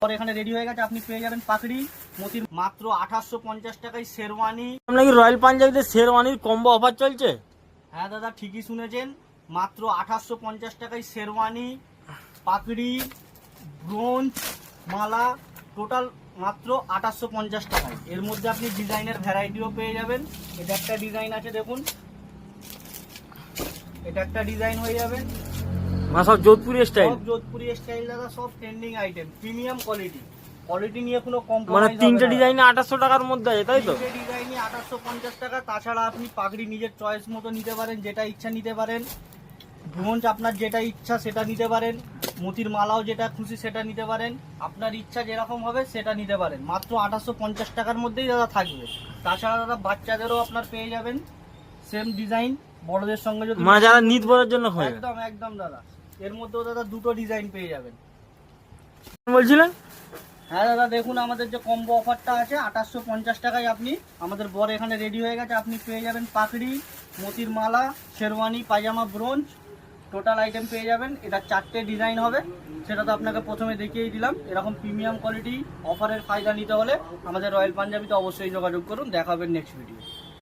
और এখানে রেডি হয়ে গেছে, আপনি পেয়ে যাবেন পাকড়ি মতির মাত্র 2850 টাকায় শেরওয়ানি। নাকি রয়্যাল পাঞ্জাবিতে শেরওয়ানির কম্বো অফার চলছে? হ্যাঁ দাদা, ঠিকই শুনেছেন, মাত্র 2850 টাকায় শেরওয়ানি, পাকড়ি, ব্রোঞ্জ, মালা, টোটাল মাত্র 2850 টাকায়। এর মধ্যে আপনি ডিজাইনের ভ্যারাইটিও পেয়ে যাবেন। এটা একটা ডিজাইন আছে, দেখুন, এটা একটা ডিজাইন হয়ে যাবে। সব যোধপুরি স্টাইল, সব যোধপুরি স্টাইল দাদা, সব trending item, premium quality. Quality নিয়ে কোনো মানে কম্প্রোমাইজ হবে তিনটে না। ডিজাইনে 2800 টাকার মধ্যে আছে, তাই তো? তিনটে ডিজাইনই 2850 টাকা। তাছাড়া আপনি পাগড়ি নিজের চয়েস মতো নিতে পারেন, যেটা ইচ্ছা নিতে পারেন। ব্রোঞ্জ আপনার যেটা ইচ্ছা সেটা নিতে পারেন। মতির মালাও যেটা খুশি সেটা নিতে পারেন। আপনার ইচ্ছা যেরকম হবে সেটা নিতে পারেন। মাত্র 2850 টাকার মধ্যেই দাদা থাকবে। তাছাড়া দাদা বাচ্চাদেরও আপনার পেয়ে যাবেন সেম ডিজাইন, বড়দের সঙ্গে যদি মানে যারা নিত বলার জন্য হয়। একদম একদম দাদা, এর মধ্যেও দাদা দুটো ডিজাইন পেয়ে যাবেন। বলছিলেন? হ্যাঁ দাদা, দেখুন আমাদের যে কম্বো অফারটা আছে 2850 টাকায় আপনি, আমাদের বর এখানে রেডি হয়ে গেছে, আপনি পেয়ে যাবেন পাকড়ি, মতির মালা, শেরওয়ানি, পায়জামা, ব্রোঞ্জ, টোটাল আইটেম পেয়ে যাবেন। এটা 4টে ডিজাইন হবে, সেটা তো আপনাকে প্রথমে দেখিয়েই দিলাম। এরকম প্রিমিয়াম কোয়ালিটি অফারের ফায়দা নিতে হলে আমাদের রয়্যাল পাঞ্জাবিতে অবশ্যই যোগাযোগ করুন। দেখা হবে নেক্সট ভিডিও।